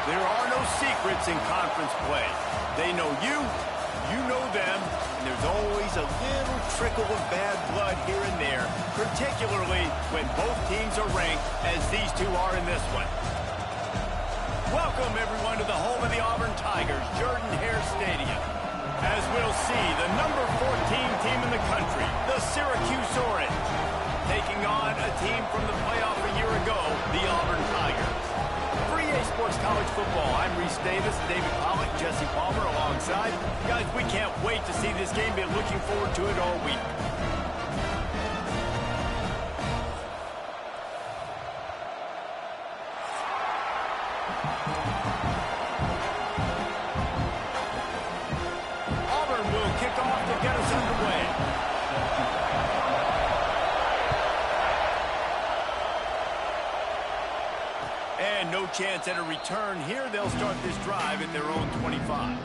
There are no secrets in conference play. They know you, you know them, and there's always a little trickle of bad blood here and there, particularly when both teams are ranked as these two are in this one. Welcome, everyone, to the home of the Auburn Tigers, Jordan-Hare Stadium. As we'll see, the number 14 team in the country, the Syracuse Orange, taking on a team from the playoff a year ago, the Auburn Tigers. For EA Sports College Football, I'm Reese Davis, David Pollock, Jesse Palmer alongside. Guys, we can't wait to see this game. Been looking forward to it all week. Auburn will kick off to get us underway. And no chance at a return here. They'll start this drive at their own 25.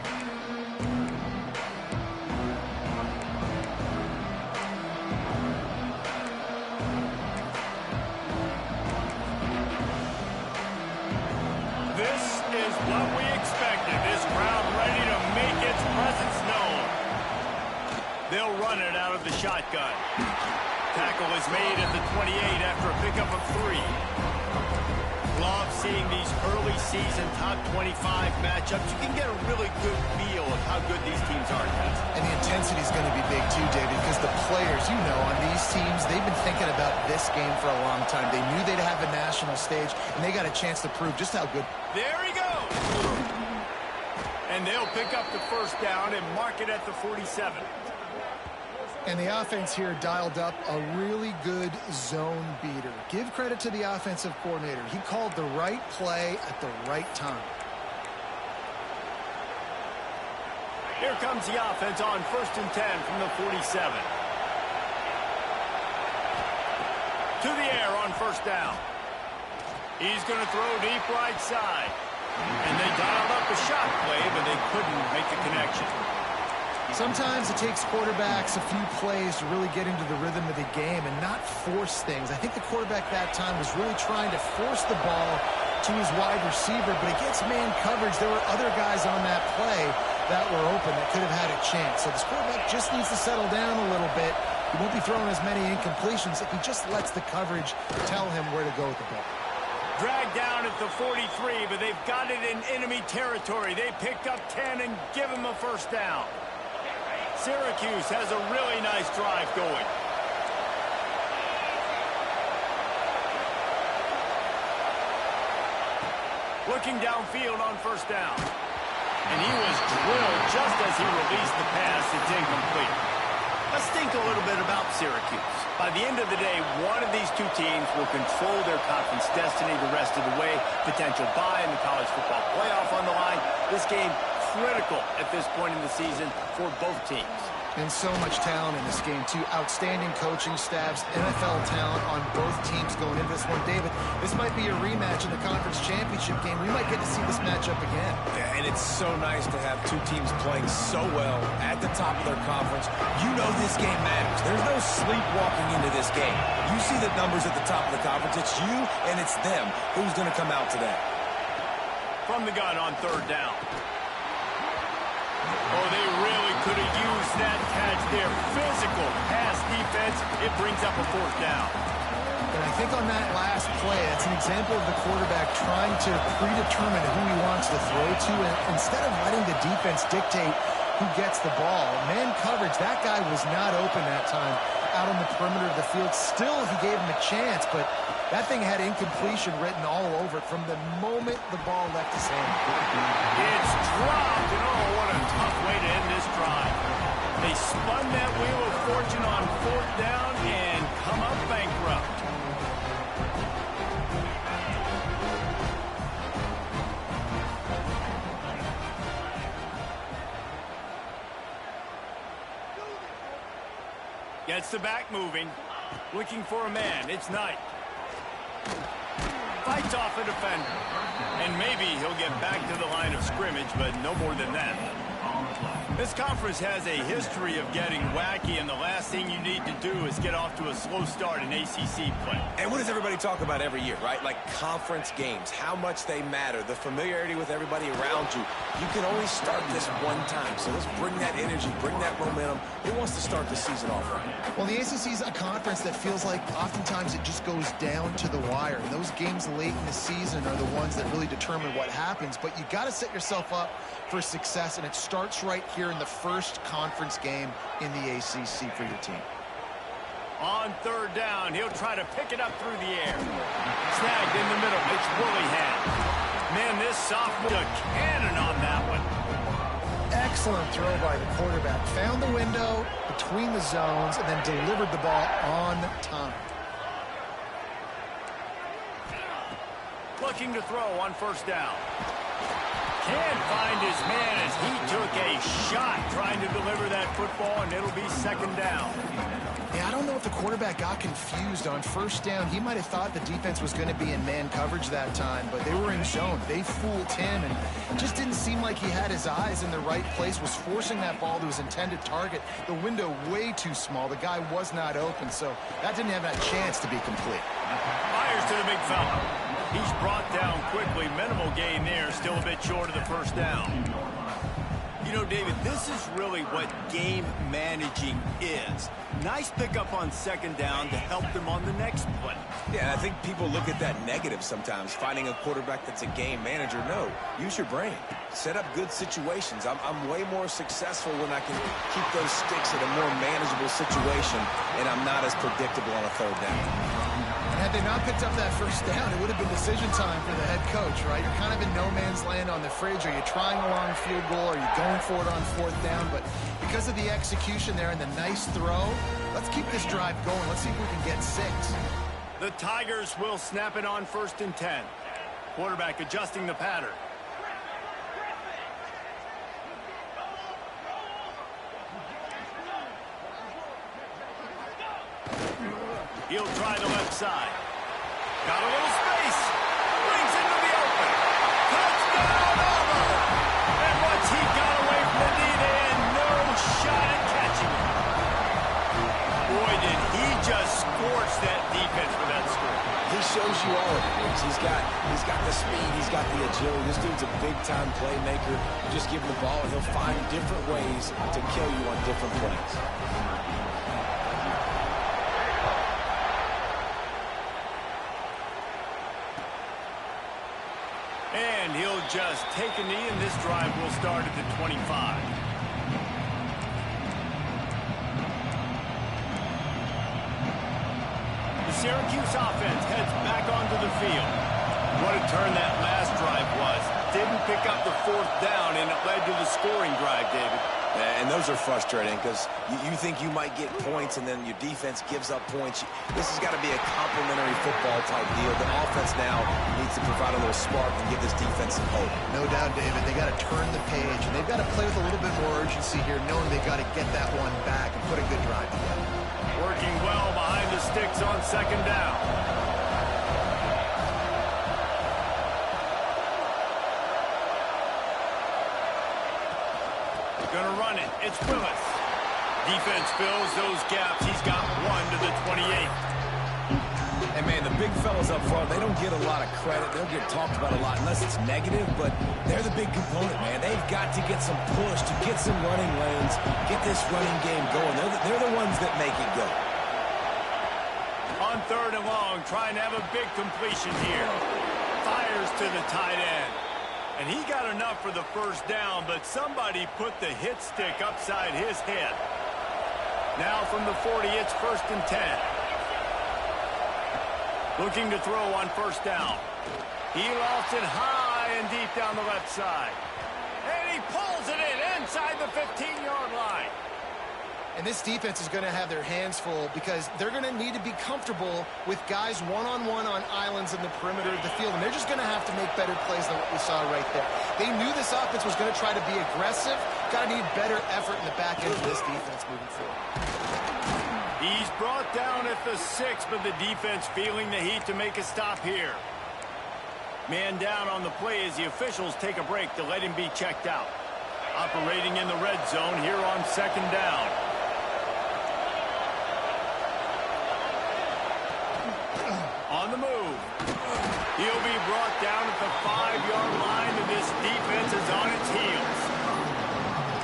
This is what we expected. This crowd ready to make its presence known. They'll run it out of the shotgun. Tackle is made at the 28 after a pickup of 3. Love seeing these early season top 25 matchups. You can get a really good feel of how good these teams are, guys. And the intensity is going to be big too, David, because the players, you know, on these teams, they've been thinking about this game for a long time. They knew they'd have a national stage, and they got a chance to prove just how good. There he goes. And they'll pick up the first down and mark it at the 47. And the offense here dialed up a really good zone beater. Give credit to the offensive coordinator. He called the right play at the right time. Here comes the offense on 1st and 10 from the 47. To the air on 1st down. He's going to throw deep right side. And they dialed up a shot play, but they couldn't make the connection. Sometimes it takes quarterbacks a few plays to really get into the rhythm of the game and not force things. I think the quarterback that time was really trying to force the ball to his wide receiver, but against man coverage, there were other guys on that play that were open that could have had a chance. So this quarterback just needs to settle down a little bit. He won't be throwing as many incompletions if he just lets the coverage tell him where to go with the ball. Dragged down at the 43, but they've got it in enemy territory. They picked up 10 and give him a first down. Syracuse has a really nice drive going. Looking downfield on 1st down. And he was drilled just as he released the pass. It's incomplete. Let's think a little bit about Syracuse. By the end of the day, one of these two teams will control their conference destiny the rest of the way. Potential bye in the college football playoff on the line. This game critical at this point in the season for both teams. And so much talent in this game, too. Outstanding coaching staffs, NFL talent on both teams going into this one. David, this might be a rematch in the conference championship game. We might get to see this matchup again. Yeah, and it's so nice to have two teams playing so well at the top of their conference. You know this game matters. There's no sleepwalking into this game. You see the numbers at the top of the conference. It's you and it's them. Who's going to come out today? From the gun on 3rd down. Oh, they really could have used that catch there. Physical pass defense. It brings up a 4th down. And I think on that last play, it's an example of the quarterback trying to predetermine who he wants to throw to, and instead of letting the defense dictate who gets the ball. Man coverage, that guy was not open that time out on the perimeter of the field. Still, he gave him a chance, but that thing had incompletion written all over it from the moment the ball left his hand. It's dropped, and oh, what a tough way to end this drive. They spun that wheel of fortune on 4th down and come up bankrupt. Gets the back moving. Looking for a man. It's Knight. Fights off a defender. And maybe he'll get back to the line of scrimmage, but no more than that. This conference has a history of getting wacky, and the last thing you need to do is get off to a slow start in ACC play. And what does everybody talk about every year, right? Like conference games, how much they matter, the familiarity with everybody around you. You can only start this one time, so let's bring that energy, bring that momentum. Who wants to start the season off right? Well, the ACC is a conference that feels like oftentimes it just goes down to the wire. And those games late in the season are the ones that really determine what happens. But you got to set yourself up for success, and it starts right here here in the first conference game in the ACC for your team. On third down, he'll try to pick it up through the air. Snagged in the middle. It's Willingham. Man, this sophomore, a cannon on that one. Excellent throw by the quarterback. Found the window between the zones and then delivered the ball on time. Looking to throw on first down. Can't find his man as he took a shot trying to deliver that football, and it'll be second down. Yeah, I don't know if the quarterback got confused on first down. He might have thought the defense was going to be in man coverage that time, but they were in zone. They fooled him, and it just didn't seem like he had his eyes in the right place, was forcing that ball to his intended target. The window way too small. The guy was not open, so that didn't have that chance to be complete. Fires to the big fella. He's brought down quickly. Minimal gain there. Still a bit short of the first down. You know, David, this is really what game managing is. Nice pickup on second down to help them on the next play. Yeah, I think people look at that negative sometimes, finding a quarterback that's a game manager. No, use your brain. Set up good situations. I'm way more successful when I can keep those sticks in a more manageable situation, and I'm not as predictable on a third down. And had they not picked up that first down, it would have been decision time for the head coach, right? You're kind of in no man's land on the fridge. Are you trying a long field goal? Are you going for it on fourth down? But because of the execution there and the nice throw, let's keep this drive going. Let's see if we can get 6. The Tigers will snap it on first and 10. Quarterback adjusting the pattern. He'll try the left side. Got a little space. Brings into the open. Touchdown, Auburn! And once he got away from the knee, they had no shot at catching him. Boy, did he just scorch that defense for that score. He shows you all of it. He's got the speed. He's got the agility. This dude's a big-time playmaker. You just give him the ball, and he'll find different ways to kill you on different plays. And he'll just take a knee, and this drive will start at the 25. The Syracuse offense heads back onto the field. What a turn that last drive was. Didn't pick up the fourth down, and it led to the scoring drive, David. And those are frustrating because you think you might get points and then your defense gives up points. This has got to be a complementary football type deal. The offense now needs to provide a little spark and give this defense some hope. No doubt, David. They got to turn the page, and they've got to play with a little bit more urgency here, knowing they've got to get that one back and put a good drive together. Working well behind the sticks on second down. Gonna run it. It's Willis. Defense fills those gaps. He's got 1 to the 28. And, man, the big fellas up front, they don't get a lot of credit. They'll get talked about a lot unless it's negative, but they're the big component, man. They've got to get some push to get some running lanes, get this running game going. They're the ones that make it go. On third and long, trying to have a big completion here. Fires to the tight end. And he got enough for the first down, but somebody put the hit stick upside his head. Now from the 40, it's first and 10. Looking to throw on first down. He lofts it high and deep down the left side. And he pulls it in inside the 15-yard line. And this defense is going to have their hands full because they're going to need to be comfortable with guys one-on-one on islands in the perimeter of the field. And they're just going to have to make better plays than what we saw right there. They knew this offense was going to try to be aggressive. Got to need better effort in the back end of this defense moving forward. He's brought down at the 6, but the defense feeling the heat to make a stop here. Man down on the play as the officials take a break to let him be checked out. Operating in the red zone here on second down. On the move. He'll be brought down at the 5-yard line, and this defense is on its heels.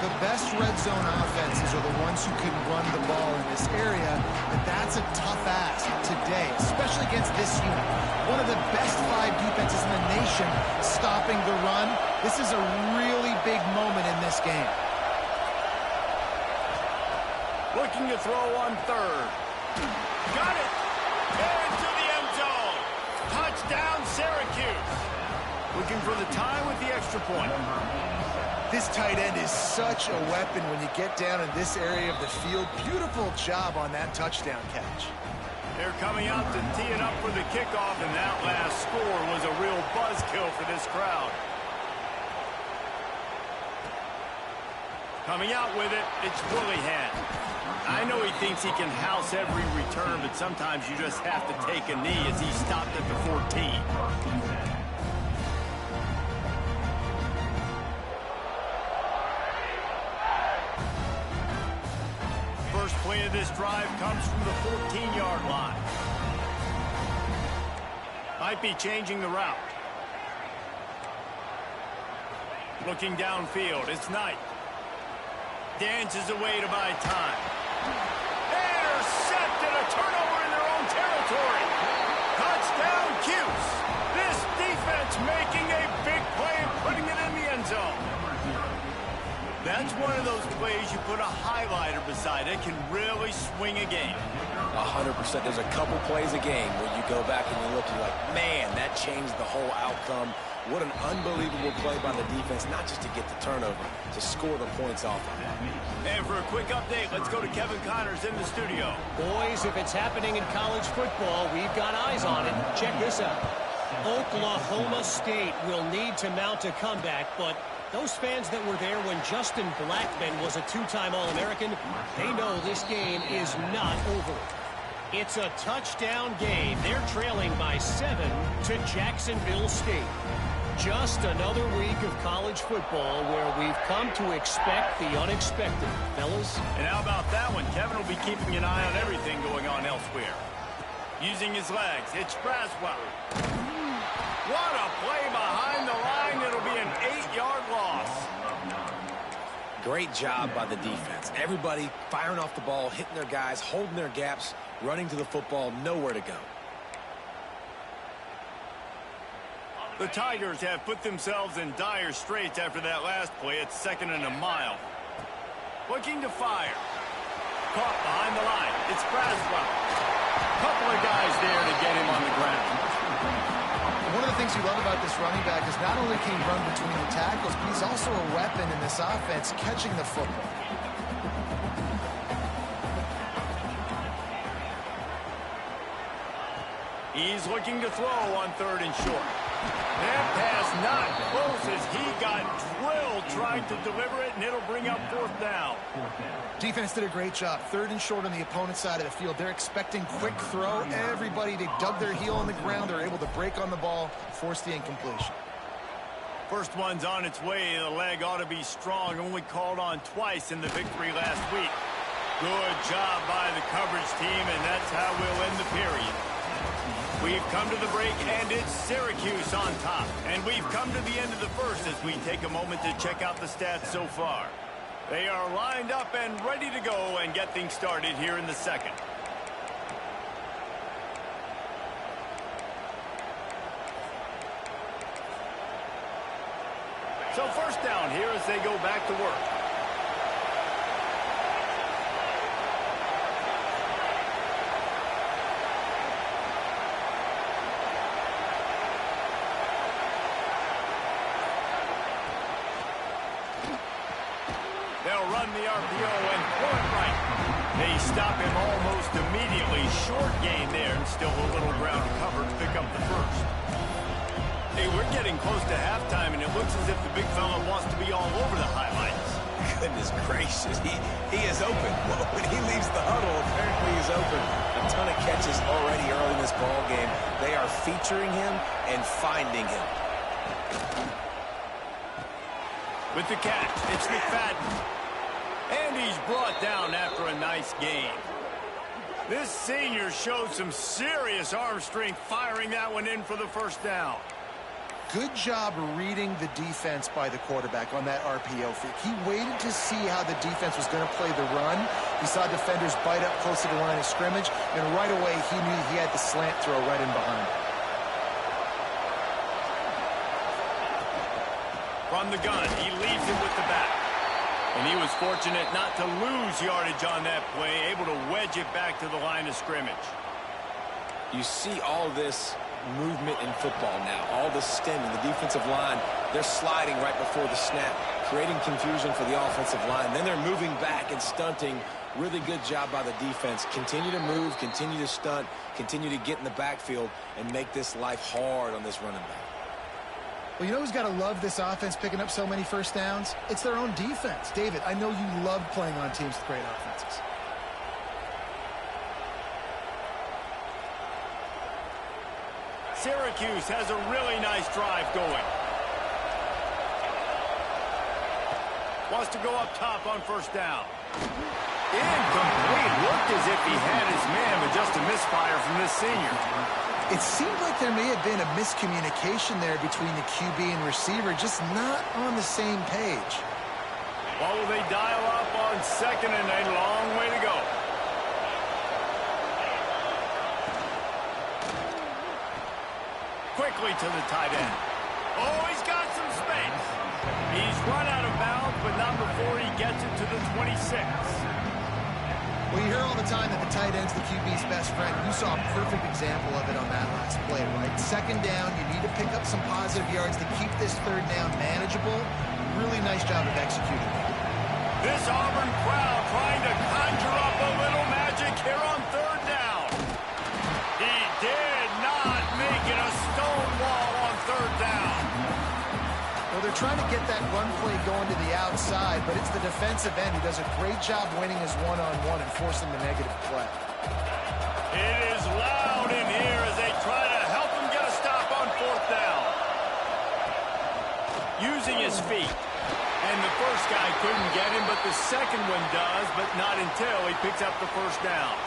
The best red zone offenses are the ones who can run the ball in this area, and that's a tough ask today, especially against this unit. One of the best 5 defenses in the nation stopping the run. This is a really big moment in this game. Looking to throw on third. Got it. Into the end zone. Touchdown, Syracuse. Looking for the tie with the extra point. This tight end is such a weapon when you get down in this area of the field. Beautiful job on that touchdown catch. They're coming out to tee it up for the kickoff, and that last score was a real buzzkill for this crowd. Coming out with it, it's Willihan. I know he thinks he can house every return, but sometimes you just have to take a knee as he stopped at the 14. First play of this drive comes from the 14-yard line. Might be changing the route. Looking downfield, it's Knight. Dances away to buy time. Intercepted, a turnover in their own territory. Touchdown, Cuse. This defense making a big play and putting it in the end zone. That's one of those plays you put a highlighter beside it, can really swing a game. 100%. There's a couple plays a game where you go back and you look, you're like, man, that changed the whole outcome. What an unbelievable play by the defense, not just to get the turnover, to score the points off of it. And for a quick update, let's go to Kevin Connors in the studio. Boys, if it's happening in college football, we've got eyes on it. Check this out. Oklahoma State will need to mount a comeback, but those fans that were there when Justin Blackmon was a two-time All-American, they know this game is not over. It's a touchdown game. They're trailing by 7 to Jacksonville State. Just another week of college football where we've come to expect the unexpected, fellas. And how about that one? Kevin will be keeping an eye on everything going on elsewhere. Using his legs, it's Braswell. What a play behind the line. It'll be an 8-yard loss. Great job by the defense. Everybody firing off the ball, hitting their guys, holding their gaps, running to the football, nowhere to go. The Tigers have put themselves in dire straits after that last play. It's 2nd and a mile. Looking to fire. Caught behind the line. It's Braswell. Couple of guys there to get him on the ground. One of the things you love about this running back is not only can he run between the tackles, but he's also a weapon in this offense catching the football. He's looking to throw on 3rd and short. That pass not close as he got drilled trying to deliver it, and it'll bring up 4th down. Defense did a great job. 3rd and short on the opponent's side of the field. They're expecting quick throw. Everybody, they dug their heel on the ground. They're able to break on the ball, force the incompletion. First one's on its way. The leg ought to be strong. Only called on twice in the victory last week. Good job by the coverage team, and that's how we'll end the period. We've come to the break, and it's Syracuse on top. And we've come to the end of the first as we take a moment to check out the stats so far. They are lined up and ready to go and get things started here in the second. So first down here as they go back to work. They'll run the RPO and pull it right. They stop him almost immediately. Short gain there and still a little ground to cover to pick up the first. Hey, we're getting close to halftime, and it looks as if the big fella wants to be all over the highlights. Goodness gracious, he is open. Well, when he leaves the huddle, apparently he's open. A ton of catches already early in this ball game. They are featuring him and finding him. With the catch, it's McFadden. And he's brought down after a nice gain. This senior showed some serious arm strength firing that one in for the first down. Good job reading the defense by the quarterback on that RPO fake. He waited to see how the defense was going to play the run. He saw defenders bite up close to the line of scrimmage, and right away he knew he had the slant throw right in behind him. From the gun, he leaves it with the back. And he was fortunate not to lose yardage on that play, able to wedge it back to the line of scrimmage. You see all this movement in football now, all the stemming, the defensive line, they're sliding right before the snap, creating confusion for the offensive line. Then they're moving back and stunting. Really good job by the defense. Continue to move, continue to stunt, continue to get in the backfield and make this life hard on this running back. Well, you know who's got to love this offense picking up so many first downs? It's their own defense. David, I know you love playing on teams with great offenses. Syracuse has a really nice drive going. Wants to go up top on first down. Incomplete. Looked as if he had his man, but just a misfire from this senior. It seemed like there may have been a miscommunication there between the QB and receiver, just not on the same page. What will they dial up on second and a long way to go? Quickly to the tight end. Oh, he's got some space. He's run out of bounds, but not before he gets it to the 26. Well, you hear all the time that the tight end's the QB's best friend. You saw a perfect example of it on that last play, right? Second down, you need to pick up some positive yards to keep this third down manageable. Really nice job of executing. This Auburn crowd trying to conjure up a little magic here on third down. He did not make it a stone wall on third down. Well, they're trying to get that run play going to the outside, but it's the defensive end who does a great job winning his one-on-one and forcing the negative play. It is loud in here as they try to help him get a stop on fourth down. Using his feet. And the first guy couldn't get him, but the second one does, but not until he picks up the first down.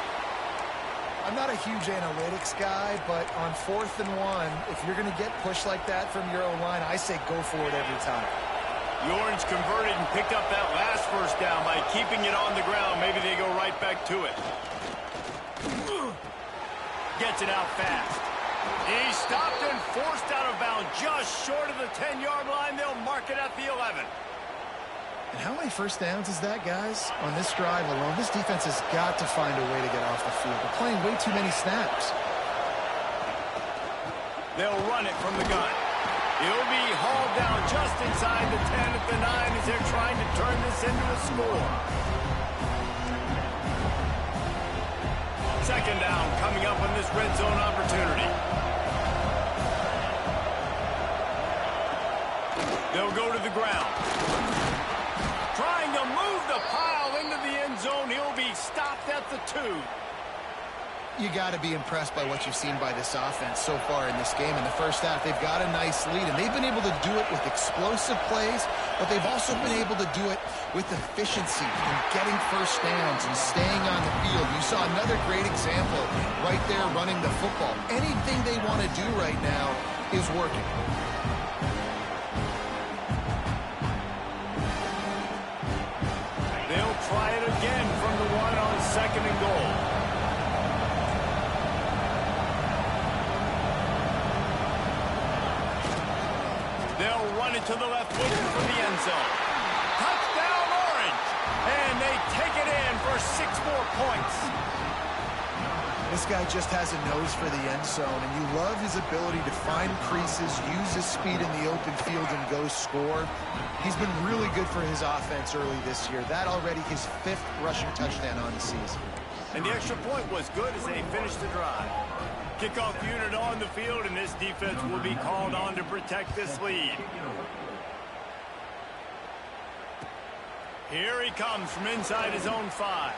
I'm not a huge analytics guy, but on 4th and 1, if you're going to get pushed like that from your own line, I say go for it every time. The Orange converted and picked up that last first down by keeping it on the ground. Maybe they go right back to it. Gets it out fast. He stopped and forced out of bounds just short of the 10-yard line. They'll mark it at the 11. And how many first downs is that, guys? On this drive alone, this defense has got to find a way to get off the field. They're playing way too many snaps. They'll run it from the gun. He'll be hauled down just inside the 10 at the 9 as they're trying to turn this into a score. Second down coming up on this red zone opportunity. They'll go to the ground. Trying to move the pile into the end zone. He'll be stopped at the 2. You got to be impressed by what you've seen by this offense so far in this game. In the first half, they've got a nice lead, and they've been able to do it with explosive plays, but they've also been able to do it with efficiency and getting first downs and staying on the field. You saw another great example right there running the football. Anything they want to do right now is working. They'll try it again from the 1 on second and goal. They'll run it to the left wing for the end zone. Touchdown Orange! And they take it in for 6 more points. This guy just has a nose for the end zone, and you love his ability to find creases, use his speed in the open field, and go score. He's been really good for his offense early this year. That already his 5th rushing touchdown on the season. And the extra point was good as they finished the drive. Kickoff unit on the field, and this defense will be called on to protect this lead. Here he comes from inside his own 5.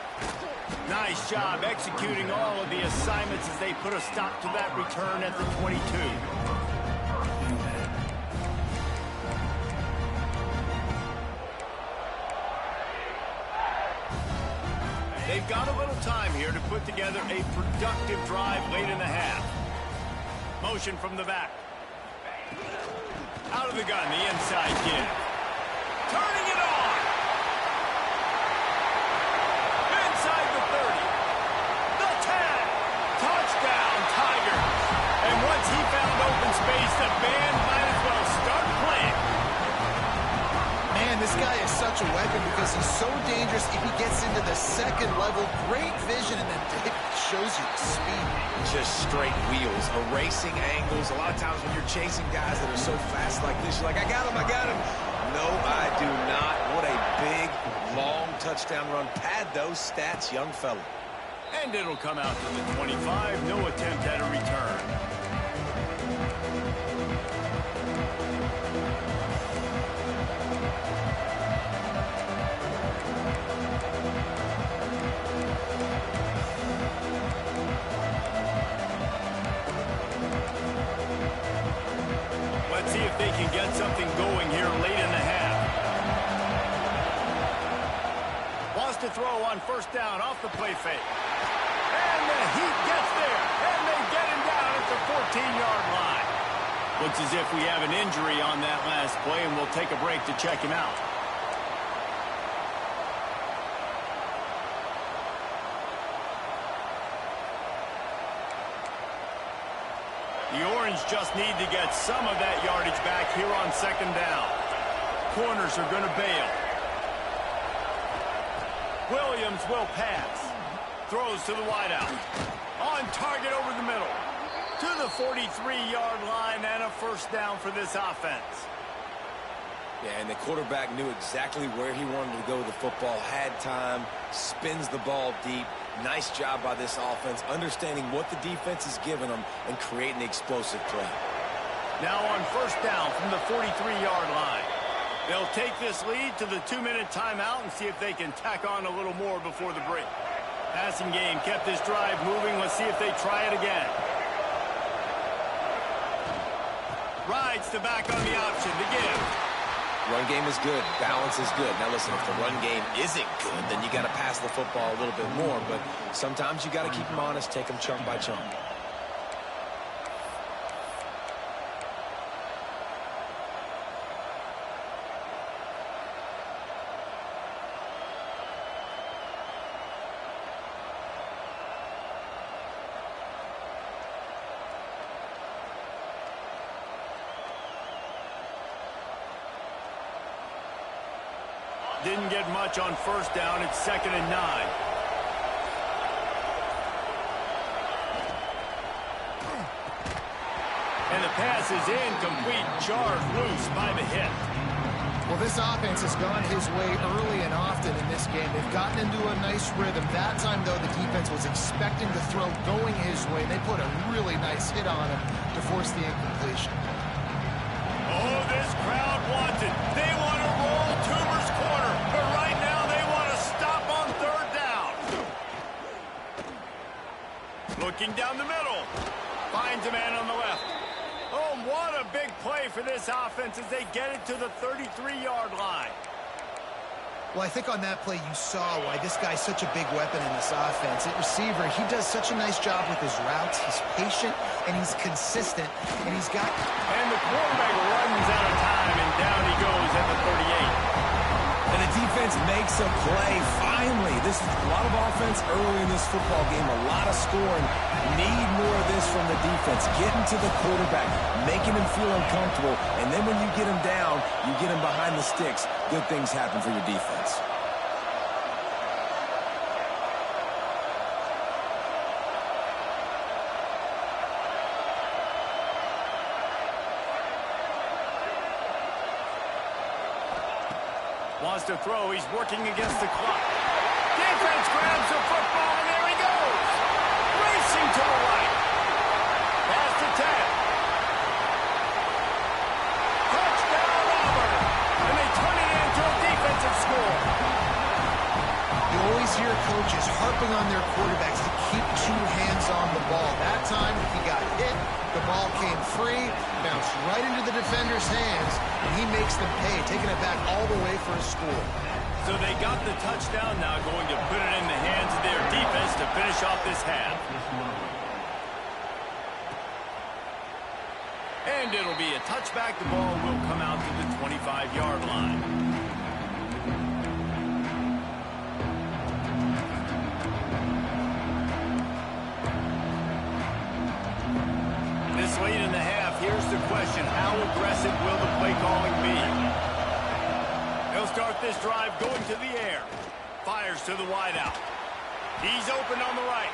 Nice job executing all of the assignments as they put a stop to that return at the 22. They've got a little time here to put together a productive drive late in the half. Motion from the back. Out of the gun, the inside give. Turning it on. Inside the 30. The 10. Touchdown, Tigers. And once he found open space, the band might as well start playing. Man, this guy is such a weapon because he's so dangerous if he gets into the second level. Great vision, and then it shows you the speed. Just straight wheels, erasing angles. A lot of times when you're chasing guys that are so fast like this, you're like, I got him, I got him. No, I do not. What a big, long touchdown run. Pad those stats, young fella. And it'll come out to the 25. No attempt at a return. Let's see if they can get something going here late in the half. Wants to throw on first down off the play fake. And the Heat gets there. And they get him down at the 14-yard line. Looks as if we have an injury on that last play, and we'll take a break to check him out. The Orange just need to get some of that yardage back here on second down. Corners are going to bail. Williams will pass. Throws to the wideout. On target over the middle. To the 43-yard line and a first down for this offense. Yeah, and the quarterback knew exactly where he wanted to go with the football, had time, spins the ball deep. Nice job by this offense, understanding what the defense is giving them and creating the explosive play. Now on first down from the 43-yard line. They'll take this lead to the 2-minute timeout and see if they can tack on a little more before the break. Passing game kept this drive moving. Let's see if they try it again. Rides the back on the option to give. Run game is good. Balance is good. Now, listen, if the run game isn't good, then you got to pass the football a little bit more. But sometimes you got to keep them honest, take them chunk by chunk. Didn't get much on first down. It's 2nd and 9. And the pass is incomplete. Jarred loose by the hit. Well, this offense has gone his way early and often in this game. They've gotten into a nice rhythm. That time, though, the defense was expecting the throw going his way. They put a really nice hit on him to force the incompletion. Oh, this crowd wants it. They want to roll Toomer's corner, but right now they want to stop on third down. Looking down the middle. Finds a man on the left. Oh, what a big play for this offense as they get it to the 33-yard line. Well, I think on that play you saw why this guy's such a big weapon in this offense. At receiver, he does such a nice job with his routes. He's patient, and he's consistent, and he's got... And the quarterback runs out of time, and down he goes at the 38. And the defense makes a play. Finally, this is a lot of offense early in this football game, a lot of scoring. Need more of this from the defense. Getting to the quarterback, making him feel uncomfortable, and then when you get him down, you get him behind the sticks. Good things happen for your defense. Wants to throw. He's working against the clock. Defense grabs the football, and there he goes. Racing to the right. Pass to 10. Touchdown, Auburn. And they turn it into a defensive score. You always hear coaches harping on their quarterbacks to keep two hands on the ball. That time, he got hit. The ball came free, bounced right into the defender's hands, and he makes them pay, taking it back all the way for a score. So they got the touchdown, now going to put it in the hands of their defense to finish off this half. And it'll be a touchback. The ball will come out to the 25-yard line. This late in the half, here's the question: how aggressive will the play calling be? They'll They'll start this drive going to the air. Fires to the wideout. He's open on the right.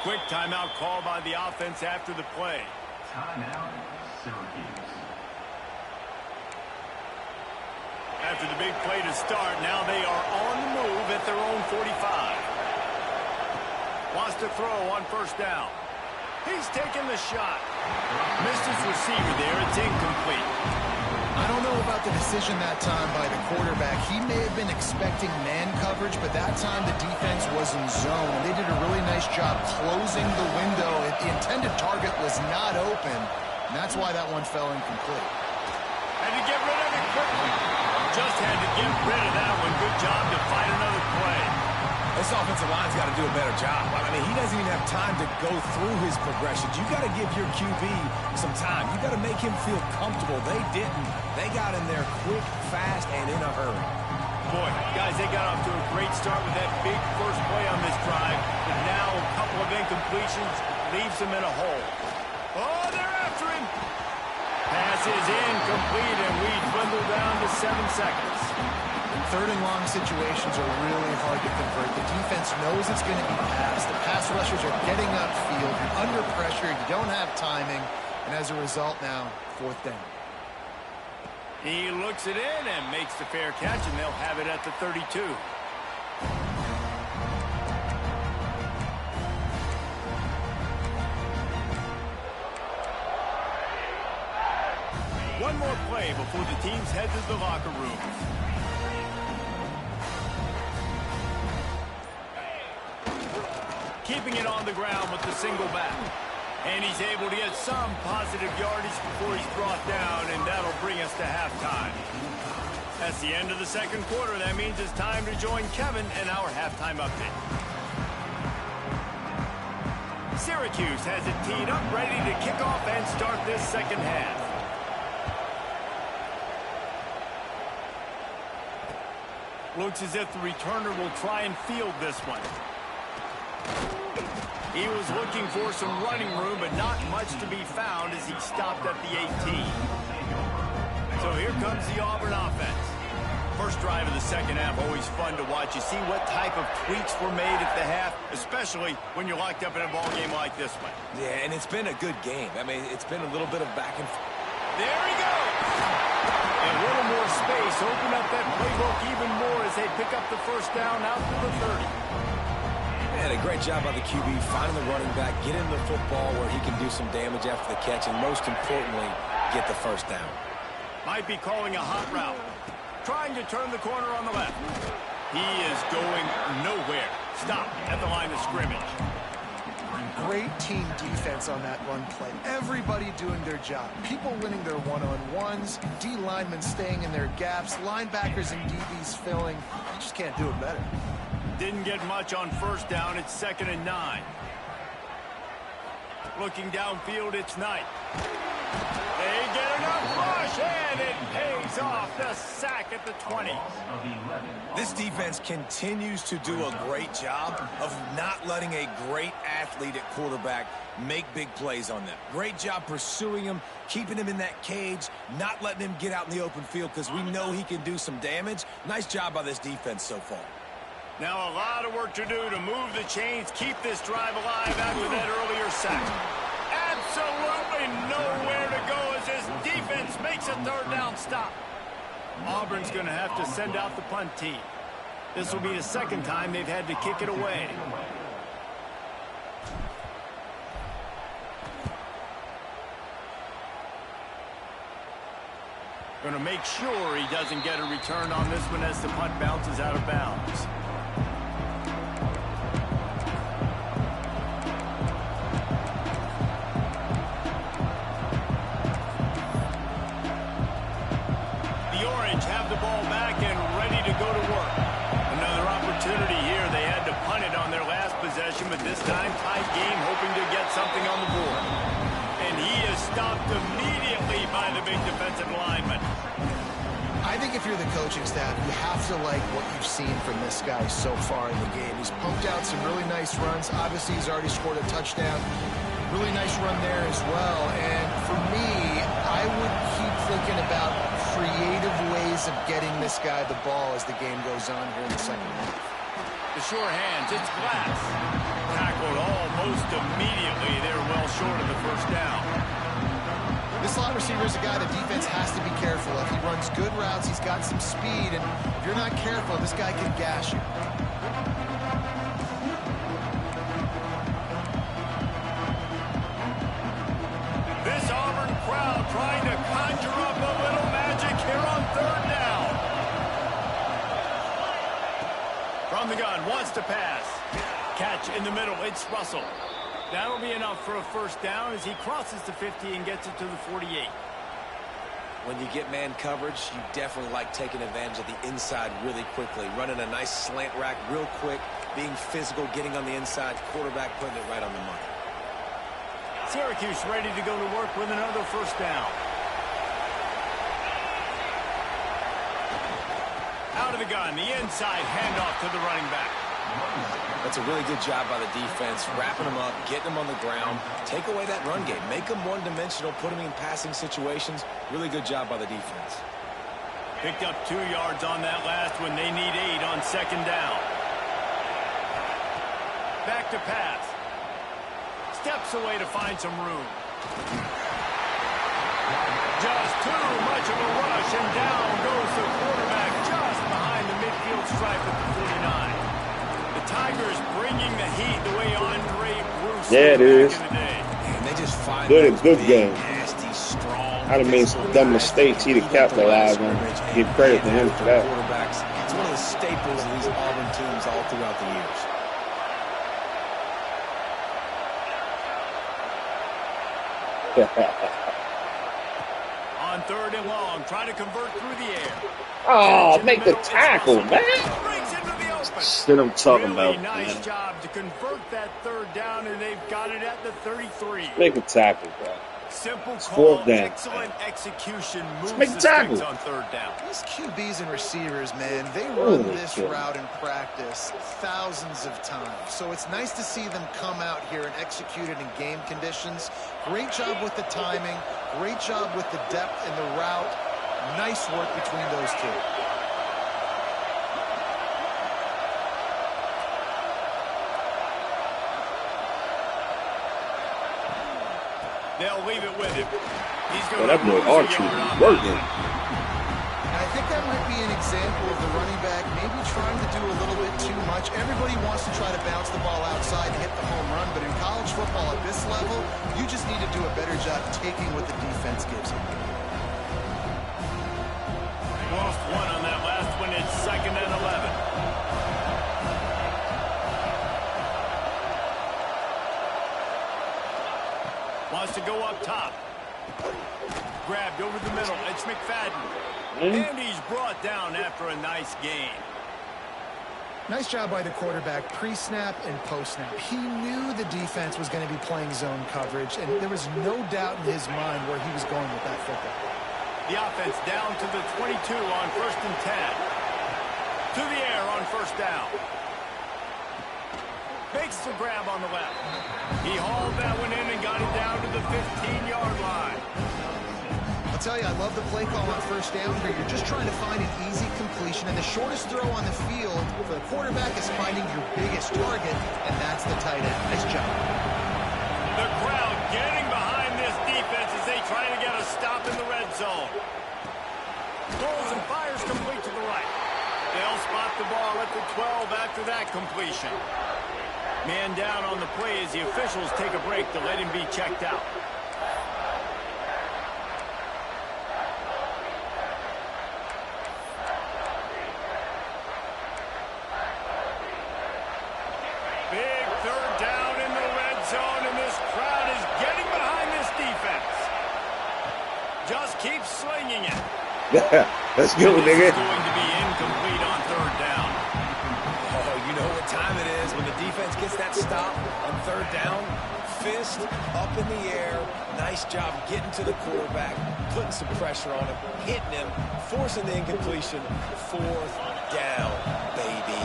Quick timeout call by the offense after the play. Timeout, Syracuse. After the big play to start, now they are on the move at their own 45. Wants to throw on first down. He's taking the shot. Missed his receiver there. It's incomplete. I don't know about the decision that time by the quarterback. He may have been expecting man coverage, but that time the defense was in zone. They did a really nice job closing the window. The intended target was not open, and that's why that one fell incomplete. Had to get rid of it quickly. Just had to get rid of that one. Good job to find another play. This offensive line's got to do a better job. I mean, he doesn't even have time to go through his progressions. You got to give your QB some time. You got to make him feel comfortable. They didn't. They got in there quick, fast, and in a hurry. Boy, guys, they got off to a great start with that big first play on this drive. But now a couple of incompletions leaves them in a hole. Oh, they're after him. Pass is incomplete, and we dwindle down to 7 seconds. Third and long situations are really hard to convert. The defense knows it's going to be passed. The pass rushers are getting upfield. You're under pressure. You don't have timing. And as a result now, fourth down. He looks it in and makes the fair catch, and they'll have it at the 32. One more play before the teams head to the locker room. Keeping it on the ground with the single back. And he's able to get some positive yardage before he's brought down, and that'll bring us to halftime. That's the end of the second quarter. That means it's time to join Kevin and our halftime update. Syracuse has it teed up, ready to kick off and start this second half. Looks as if the returner will try and field this one. He was looking for some running room, but not much to be found as he stopped at the 18. So here comes the Auburn offense. First drive of the second half, always fun to watch. You see what type of tweaks were made at the half, especially when you're locked up in a ball game like this one. Yeah, and it's been a good game. I mean, it's been a little bit of back and forth. There he goes! And a little more space. Open up that playbook even more as they pick up the first down out to the 30. And a great job by the QB, finding the running back, getting the football where he can do some damage after the catch, and most importantly, get the first down. Might be calling a hot route. Trying to turn the corner on the left. He is going nowhere. Stop at the line of scrimmage. Great team defense on that run play. Everybody doing their job. People winning their one-on-ones, D linemen staying in their gaps, linebackers and DBs filling. You just can't do it better. Didn't get much on first down. It's 2nd and 9. Looking downfield, it's Knight. They get enough rush, and it pays off. The sack at the 20. This defense continues to do a great job of not letting a great athlete at quarterback make big plays on them. Great job pursuing him, keeping him in that cage, not letting him get out in the open field because we know he can do some damage. Nice job by this defense so far. Now a lot of work to do to move the chains, keep this drive alive after that earlier sack. Absolutely nowhere to go as this defense makes a third down stop. Auburn's going to have to send out the punt team. This will be the second time they've had to kick it away. Going to make sure he doesn't get a return on this one as the punt bounces out of bounds. Have the ball back and ready to go to work. Another opportunity here. They had to punt it on their last possession, but this time tight game, hoping to get something on the board. And he is stopped immediately by the big defensive lineman. I think if you're the coaching staff, you have to like what you've seen from this guy so far in the game. He's pumped out some really nice runs. Obviously, he's already scored a touchdown. Really nice run there as well. And for me, I would keep thinking about creative ways of getting this this guy the ball as the game goes on here in the second half. The sure hands, it's Glass. Tackled almost immediately. They're well short of the first down. This slot receiver is a guy the defense has to be careful of. He runs good routes. He's got some speed, and if you're not careful, this guy can gash you. This Auburn crowd trying to conjure up a little magic here on third down. From the gun, wants to pass. Catch in the middle, it's Russell. That'll be enough for a first down as he crosses the 50 and gets it to the 48. When you get man coverage, you definitely like taking advantage of the inside really quickly. Running a nice slant rack real quick, being physical, getting on the inside, quarterback putting it right on the money. Syracuse ready to go to work with another first down. Out of the gun, the inside handoff to the running back. That's a really good job by the defense, wrapping them up, getting them on the ground. Take away that run game. Make them one-dimensional, put them in passing situations. Really good job by the defense. Picked up 2 yards on that last one. They need 8 on second down. Back to pass. Steps away to find some room. Just too much of a rush, and down goes the quarterback just behind the midfield stripe at the 49. The Tigers bringing the heat the way Andre Bruce it is. back in the day. And they just find Good those big, game. nasty, strong. I'd have made some dumb mistakes. He'd have capitalized on. Give credit to him for that. Quarterbacks. It's one of the staples of these Auburn teams all throughout the years. On third and long, trying to convert through the air. Oh, make the tackle, man. Brings into the open. That's what I'm talking Really about, nice man. job to convert that third down, and they've got it at the 33. Make a tackle, bro. Simple call, fourth down. excellent execution, moves make the the tackle. sticks on third down. These QBs and receivers, man, they run Holy this shit. route in practice thousands of times. So it's nice to see them come out here and execute it in game conditions. Great job with the timing. Great job with the depth in the route. Nice work between those two. They'll leave it with him. He's Well, going that boy Archer is working. And I think that might be an example of the running back maybe trying to do a little bit too much. Everybody wants to try to bounce the ball outside and hit the home run, but in college football at this level, you just need to do a better job taking what the defense gives you. Lost one on that last one. It's second and 11. Wants to go up top. Grabbed over the middle. It's McFadden. And he's brought down after a nice gain. Nice job by the quarterback pre-snap and post-snap. He knew the defense was going to be playing zone coverage, and there was no doubt in his mind where he was going with that football. The offense down to the 22 on first and 10. To the air on first down. Makes the grab on the left. He hauled that one in and got it down to the 15-yard line. I'll tell you, I love the play call on first down here. You're just trying to find an easy completion, and the shortest throw on the field for the quarterback is finding your biggest target, and that's the tight end. Nice job. The crowd getting behind this defense as they try to get a stop in the red zone. Rolls and fires complete to the right. They'll spot the ball at the 12 after that completion. Man down on the play as the officials take a break to let him be checked out. Big third down in the red zone, and this crowd is getting behind this defense. Just keep slinging it. Let's go, This nigga. is going to be incomplete on third down. Oh, you know what time it is when the defense gets that stop on third down. Fist up in the air. Nice job getting to the quarterback, putting some pressure on him, hitting him, forcing the incompletion. Fourth down, baby.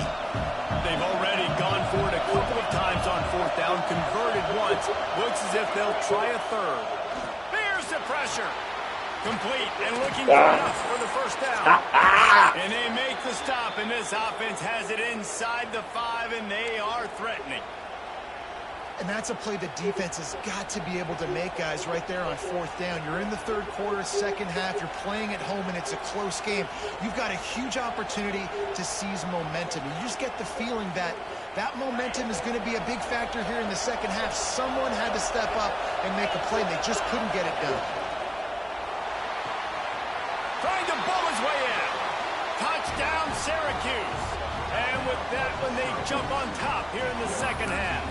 They've already gone for it a couple of times on fourth down, converted once. Looks as if they'll try a third. There's the pressure. Complete and looking for enough for the first down. And they make the stop, and this offense has it inside the 5, and they are threatening. And that's a play the defense has got to be able to make, guys, right there on 4th down. You're in the 3rd quarter, 2nd half. You're playing at home, and it's a close game. You've got a huge opportunity to seize momentum. You just get the feeling that that momentum is going to be a big factor here in the 2nd half. Someone had to step up and make a play. They just couldn't get it done. Trying to bowl his way in. Touchdown, Syracuse. And with that one, they jump on top here in the 2nd half.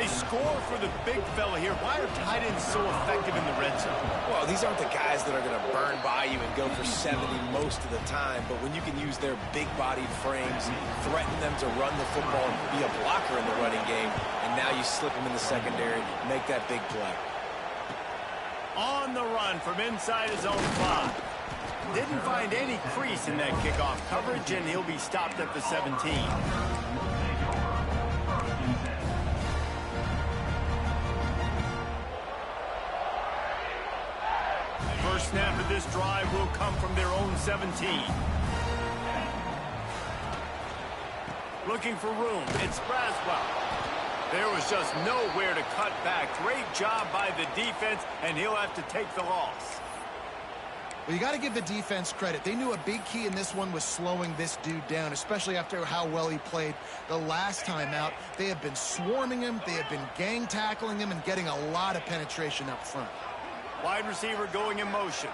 They score for the big fella here. Why are tight ends so effective in the red zone? Well, these aren't the guys that are going to burn by you and go for 70 most of the time, but when you can use their big-bodied frames, threaten them to run the football and be a blocker in the running game, and now you slip them in the secondary, make that big play. On the run from inside his own 5. Didn't find any crease in that kickoff coverage, and he'll be stopped at the 17. First snap of this drive will come from their own 17. Looking for room. It's Braswell. There was just nowhere to cut back. Great job by the defense, and he'll have to take the loss. Well, you got to give the defense credit. They knew a big key in this one was slowing this dude down, especially after how well he played the last time out. They have been swarming him. They have been gang tackling him and getting a lot of penetration up front. Wide receiver going in motion.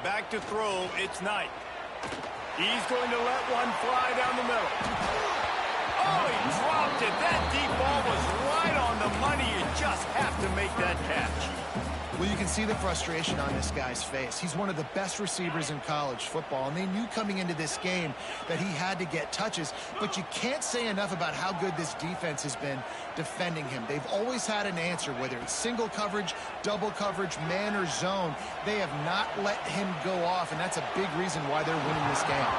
Back to throw. It's Knight. He's going to let one fly down the middle. Oh, he dropped it. That deep ball was right on the money. You just have to make that catch. Well, you can see the frustration on this guy's face. He's one of the best receivers in college football, and they knew coming into this game that he had to get touches, but you can't say enough about how good this defense has been defending him. They've always had an answer, whether it's single coverage, double coverage, man or zone. They have not let him go off, and that's a big reason why they're winning this game.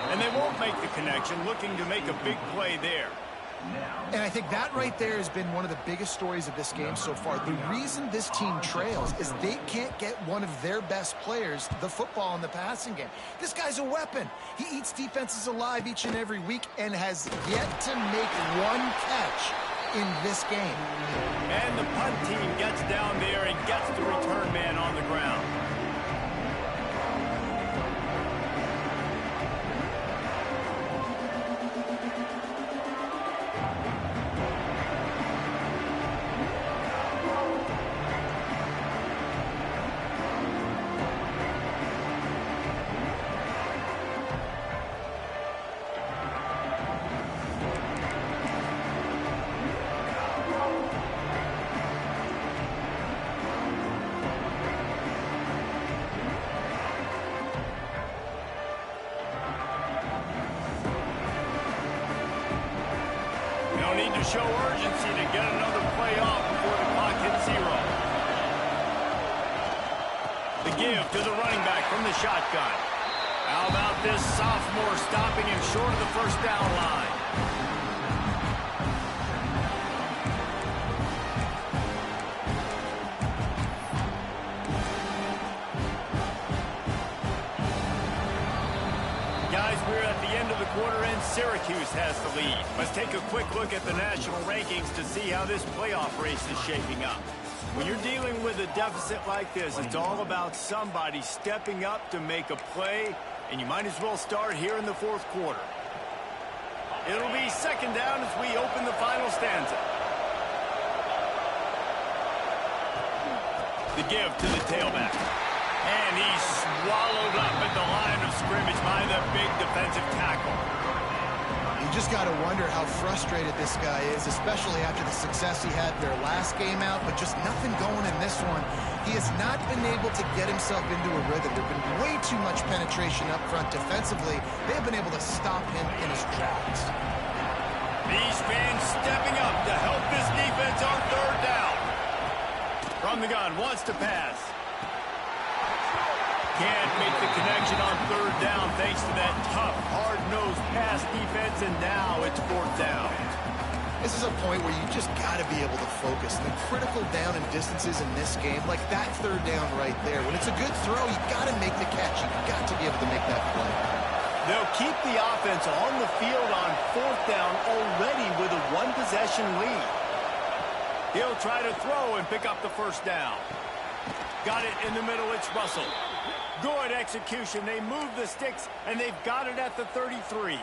And they won't make the connection, looking to make a big play there. And I think that right there has been one of the biggest stories of this game so far. The reason this team trails is they can't get one of their best players the football in the passing game. This guy's a weapon. He eats defenses alive each and every week and has yet to make one catch in this game. And the punt team gets down there and gets the return man on the ground. Need to show urgency to get another play off before the clock hits 0. The give to the running back from the shotgun. How about this sophomore stopping him short of the first down line? Guys, we're at the end of the quarter, and Syracuse has the lead. Let's take a quick look at the national rankings to see how this playoff race is shaping up. When you're dealing with a deficit like this, it's all about somebody stepping up to make a play, and you might as well start here in the 4th quarter. It'll be 2nd down as we open the final stanza. The give to the tailback. And he's swallowed up at the line of scrimmage by the big defensive tackle. You just got to wonder how frustrated this guy is, especially after the success he had their last game out, but just nothing going in this one. He has not been able to get himself into a rhythm. There's been way too much penetration up front defensively. They have been able to stop him in his tracks. These fans stepping up to help this defense on 3rd down. From the gun, wants to pass. Can't make the connection on 3rd down thanks to that tough, hard-nosed pass defense, and now it's 4th down. This is a point where you just got to be able to focus. And the critical down and distances in this game, like that third down right there. When it's a good throw, you got to make the catch. You got to be able to make that play. They'll keep the offense on the field on fourth down already with a one-possession lead. He'll try to throw and pick up the first down. Got it in the middle. It's Russell. Good execution. They move the sticks, and they've got it at the 33.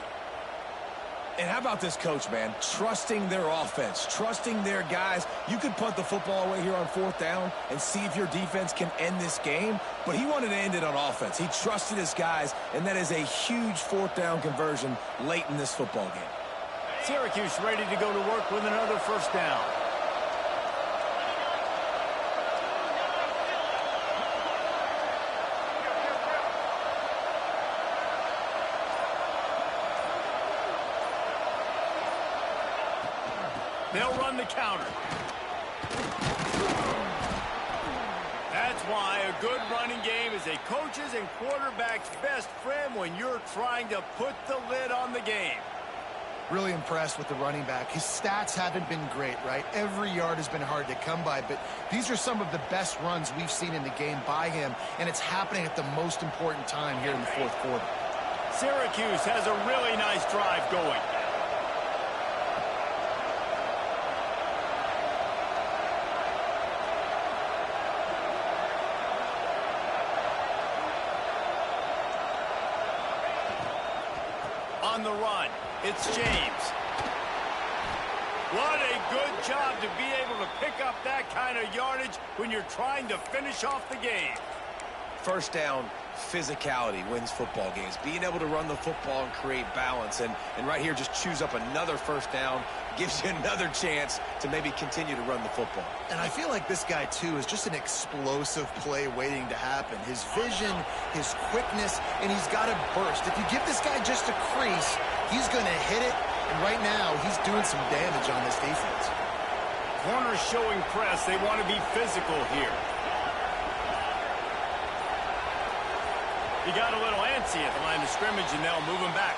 And how about this coach, man? Trusting their offense, trusting their guys. You could punt the football away here on fourth down and see if your defense can end this game, but he wanted to end it on offense. He trusted his guys, and that is a huge fourth down conversion late in this football game. Syracuse ready to go to work with another first down. They'll run the counter. That's why a good running game is a coach's and quarterback's best friend when you're trying to put the lid on the game. Really impressed with the running back. His stats haven't been great, right? Every yard has been hard to come by, but these are some of the best runs we've seen in the game by him, and it's happening at the most important time here in the fourth quarter. Syracuse has a really nice drive going. On the run, it's James. What a good job to be able to pick up that kind of yardage when you're trying to finish off the game. First down, physicality wins football games. Being able to run the football and create balance. And right here, just choose up another first down. Gives you another chance to maybe continue to run the football. And I feel like this guy, too, is just an explosive play waiting to happen. His vision, his quickness, and he's got a burst. If you give this guy just a crease, he's going to hit it. And right now, he's doing some damage on this defense. Corners showing press. They want to be physical here. He got a little antsy at the line of scrimmage, and they'll move him back.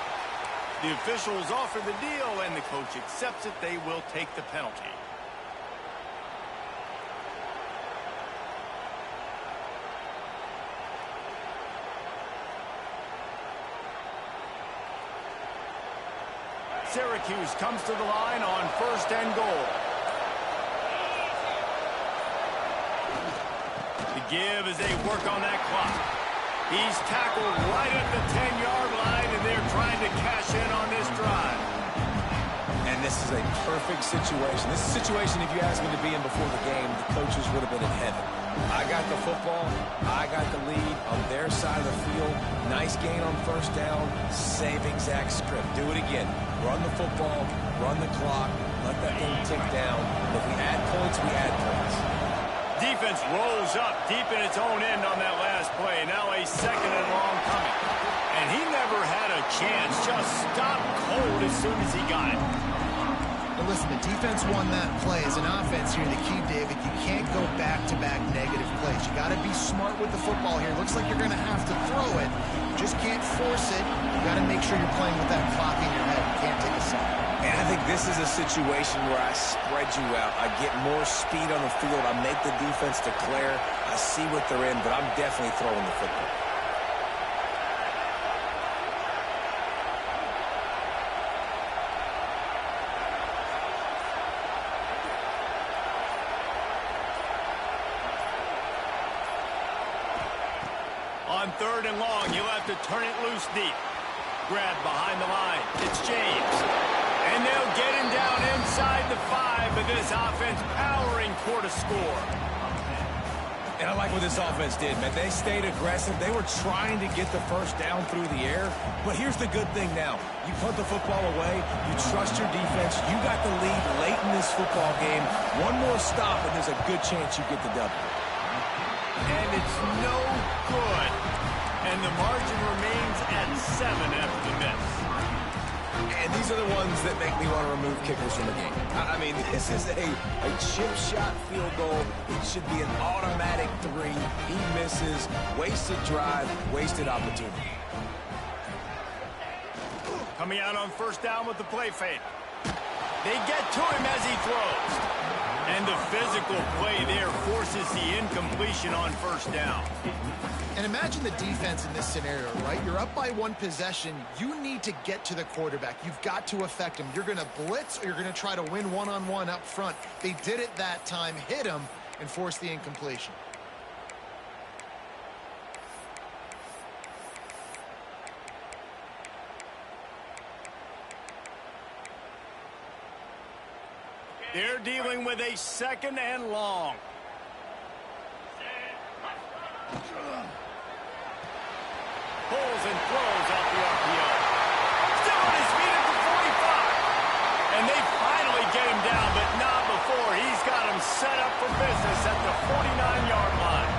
The officials offer the deal, and the coach accepts it. They will take the penalty. Syracuse comes to the line on first and goal. The give as they work on that clock. He's tackled right at the 10-yard line, and they're trying to cash in on this drive. And this is a perfect situation. This is a situation, if you asked me to be in before the game, the coaches would have been in heaven. I got the football. I got the lead on their side of the field. Nice gain on first down. Same exact script. Do it again. Run the football. Run the clock. Let that thing tick down. If we add points, we add points. Defense rolls up deep in its own end on that last play. Now a second and long coming. And he never had a chance. Just stopped cold as soon as he got it. But listen, the defense won that play. As an offense here, the key, David, you can't go back-to-back negative plays. You got to be smart with the football here. Looks like you're going to have to throw it. You just can't force it. You got to make sure you're playing with that clock in your head. You can't take a sack. And I think this is a situation where I spread you out. I get more speed on the field. I make the defense declare. I see what they're in, but I'm definitely throwing the football. On third and long, he'll have to turn it loose deep. Grab behind the line. It's James. And they'll get him down inside the 5, but this offense powering toward a score. And I like what this offense did, man. They stayed aggressive. They were trying to get the first down through the air. But here's the good thing now. You put the football away. You trust your defense. You got the lead late in this football game. One more stop, and there's a good chance you get the W. And it's no good. And the margin remains at 7 after the miss. And these are the ones that make me want to remove kickers from the game. I mean, this is a chip shot field goal. It should be an automatic 3. He misses. Wasted drive, wasted opportunity. Coming out on first down with the play fake. They get to him as he throws. And the physical play there forces the incompletion on first down. And imagine the defense in this scenario, right? You're up by one possession. You need to get to the quarterback. You've got to affect him. You're going to blitz or you're going to try to win one-on-one up front. They did it that time, hit him, and forced the incompletion. They're dealing with a second and long. Pulls and throws out the RPO. Still on his feet at the 45. And they finally get him down, but not before. He's got him set up for business at the 49-yard line.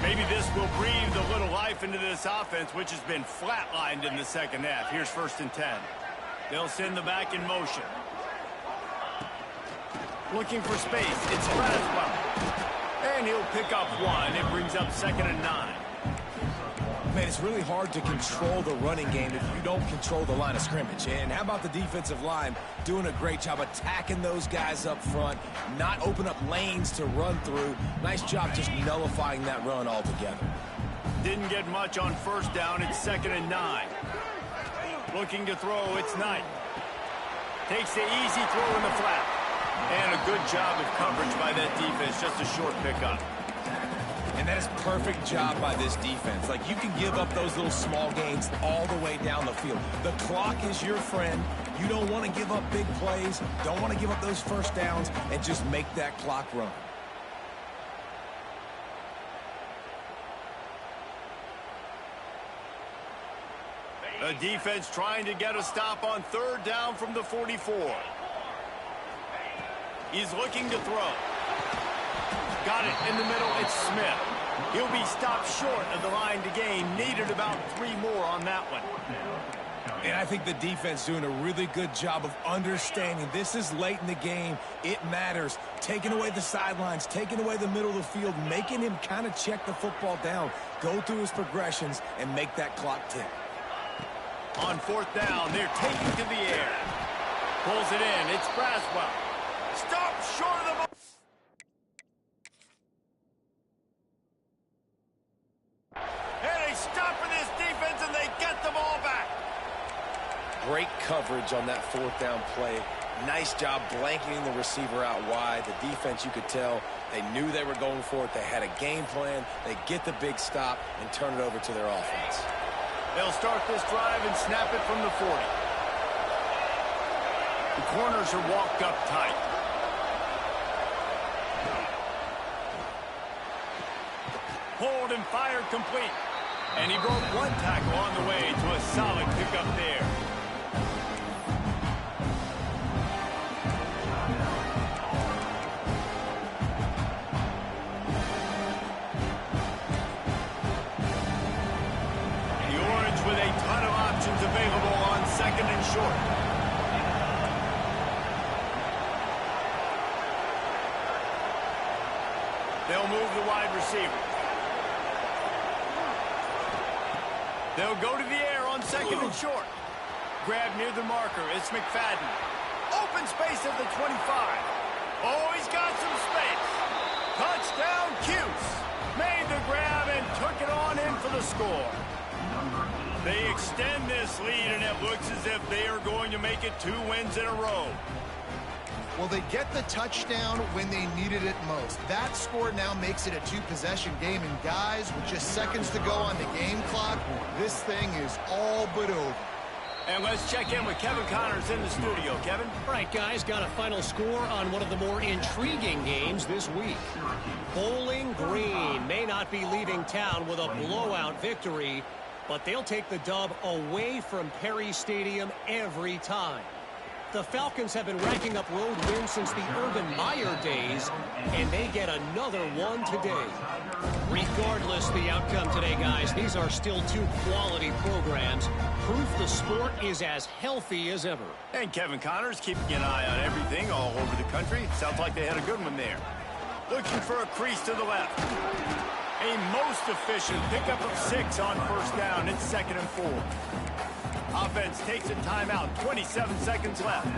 Maybe this will breathe a little life into this offense, which has been flatlined in the second half. Here's 1st and 10. They'll send the back in motion. Looking for space. It's Braswell. And he'll pick up one. It brings up 2nd and 9. Man, it's really hard to control the running game if you don't control the line of scrimmage. And how about the defensive line doing a great job attacking those guys up front, not open up lanes to run through. Nice job just nullifying that run altogether. Didn't get much on first down. It's 2nd and 9. Looking to throw, it's Knight. Takes the easy throw in the flat. And a good job of coverage by that defense, just a short pickup. And that is a perfect job by this defense. Like, you can give up those little small gains all the way down the field. The clock is your friend. You don't want to give up big plays, don't want to give up those first downs, and just make that clock run. The defense trying to get a stop on 3rd down from the 44. He's looking to throw. Got it in the middle. It's Smith. He'll be stopped short of the line to gain. Needed about 3 more on that one. And I think the defense doing a really good job of understanding this is late in the game. It matters. Taking away the sidelines, taking away the middle of the field, making him kind of check the football down, go through his progressions, and make that clock tick. On 4th down, they're taking to the air. Pulls it in. It's Braswell. Stop short of the ball. And they stop for this defense, and they get the ball back. Great coverage on that 4th down play. Nice job blanketing the receiver out wide. The defense, you could tell, they knew they were going for it. They had a game plan. They get the big stop and turn it over to their offense. They'll start this drive and snap it from the 40. The corners are walked up tight. Pulled and fired complete. And he broke one tackle on the way to a solid pickup there. The Orange with a ton of options available on 2nd and short. They'll move the wide receiver. They'll go to the air on 2nd and short. Grab near the marker. It's McFadden. Open space at the 25. Oh, he's got some space. Touchdown, Cuse. Made the grab and took it on in for the score. They extend this lead, and it looks as if they are going to make it 2 wins in a row. Well, they get the touchdown when they needed it most. That score now makes it a 2-possession game. And guys, with just seconds to go on the game clock, this thing is all but over. And let's check in with Kevin Connors in the studio. Kevin? All right, guys, got a final score on one of the more intriguing games this week. Bowling Green may not be leaving town with a blowout victory, but they'll take the dub away from Perry Stadium every time. The Falcons have been racking up road wins since the Urban Meyer days, and they get another one today. Regardless the outcome today, guys, these are still 2 quality programs. Proof the sport is as healthy as ever. And Kevin Connors keeping an eye on everything all over the country. Sounds like they had a good one there. Looking for a crease to the left. A most efficient pickup of 6 on first down. It's 2nd and 4. Offense takes a timeout. 27 seconds left.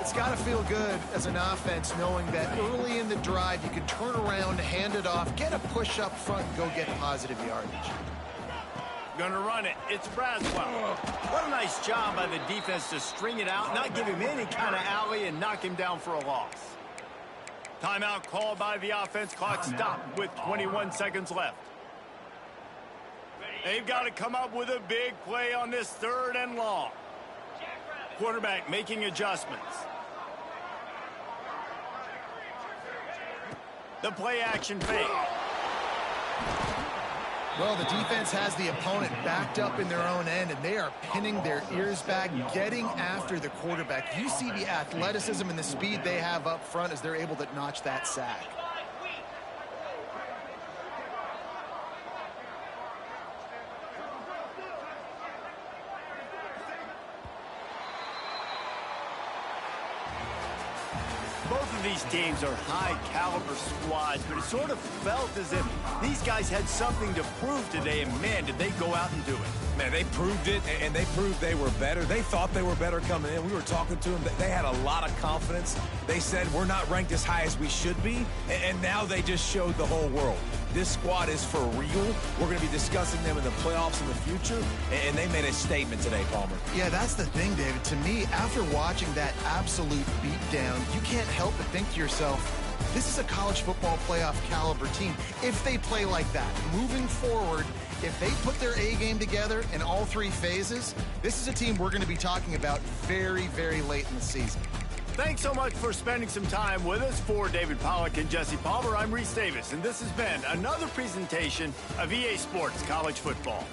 It's got to feel good as an offense knowing that early in the drive you can turn around, hand it off, get a push up front, and go get positive yardage. Gonna run it. It's Braswell. What a nice job by the defense to string it out, not give him any kind of alley, and knock him down for a loss. Timeout called by the offense. Clock stopped with 21 seconds left. They've got to come up with a big play on this 3rd and long. Quarterback making adjustments. The play action fake. Well, the defense has the opponent backed up in their own end, and they are pinning their ears back, getting after the quarterback. You see the athleticism and the speed they have up front as they're able to notch that sack. Both of these teams are high-caliber squads, but it sort of felt as if these guys had something to prove today, and man, did they go out and do it. Man, they proved it, and they proved they were better. They thought they were better coming in. We were talking to them. They had a lot of confidence. They said, we're not ranked as high as we should be, and now they just showed the whole world. This squad is for real. We're going to be discussing them in the playoffs in the future, and they made a statement today, Palmer. Yeah, that's the thing, David. To me, after watching that absolute beatdown, you can't help but think to yourself, this is a college football playoff caliber team. If they play like that, moving forward, if they put their A game together in all 3 phases, this is a team we're going to be talking about very, very late in the season. Thanks so much for spending some time with us. For David Pollack and Jesse Palmer, I'm Reese Davis, and this has been another presentation of EA Sports College Football.